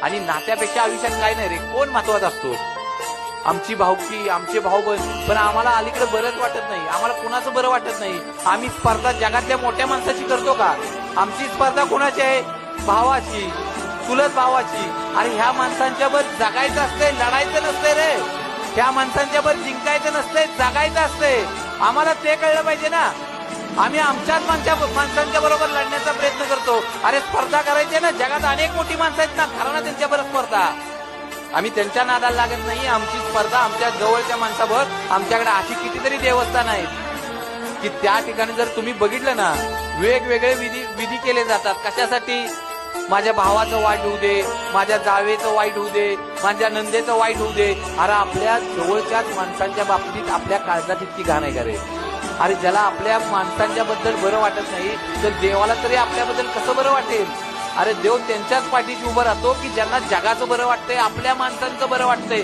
आणि नात्यापेक्षा आयुष्यात काय नाही रे, कोण महत्वाचा असतो? आमची भाऊकी, आमचे भाऊ पण आम्हाला अलीकडे बरंच वाटत नाही, आम्हाला कुणाचं बरं वाटत नाही. आम्ही स्पर्धा जगातल्या मोठ्या माणसाची करतो का? आमची स्पर्धा कोणाची आहे? भावाची, चुलत भावाची. आणि ह्या माणसांच्या वर जगायचं असतंय, लढायचं नसतंय रे. ह्या माणसांच्या वर जिंकायचं नसतंय, जगायचं असतंय. आम्हाला ते कळलं पाहिजे ना. आम्ही आमच्याच माणसांच्या बरोबर लढण्याचा प्रयत्न करतो. अरे स्पर्धा करायची ना, जगात अनेक मोठी माणसं आहेत ना, करा ना त्यांच्या बरोबर स्पर्धा. आम्ही त्यांच्या नादाला लागत नाही. आमची स्पर्धा आमच्या जवळच्या माणसाबरोबर. आमच्याकडे अशी कितीतरी देवस्थान आहेत की त्या ठिकाणी जर तुम्ही बघितलं ना, वेगवेगळे विधी केले जातात. कशासाठी? माझ्या भावाचं वाईट होऊ दे, माझ्या जावेचं वाईट होऊ दे, माझ्या नंदेचं वाईट होऊ दे. अरे आपल्या जवळच्याच माणसांच्या बाबतीत आपल्या काळजात इतकी घाण आहे का रे? अरे ज्याला आपल्या माणसांच्या बद्दल बरं वाटत नाही, तर देवाला तरी आपल्याबद्दल कसं बरं वाटेल? अरे देव त्यांच्याच पाठीशी उभं राहतो की ज्यांना जगाचं बरं वाटतंय, आपल्या माणसांचं बरं वाटतंय.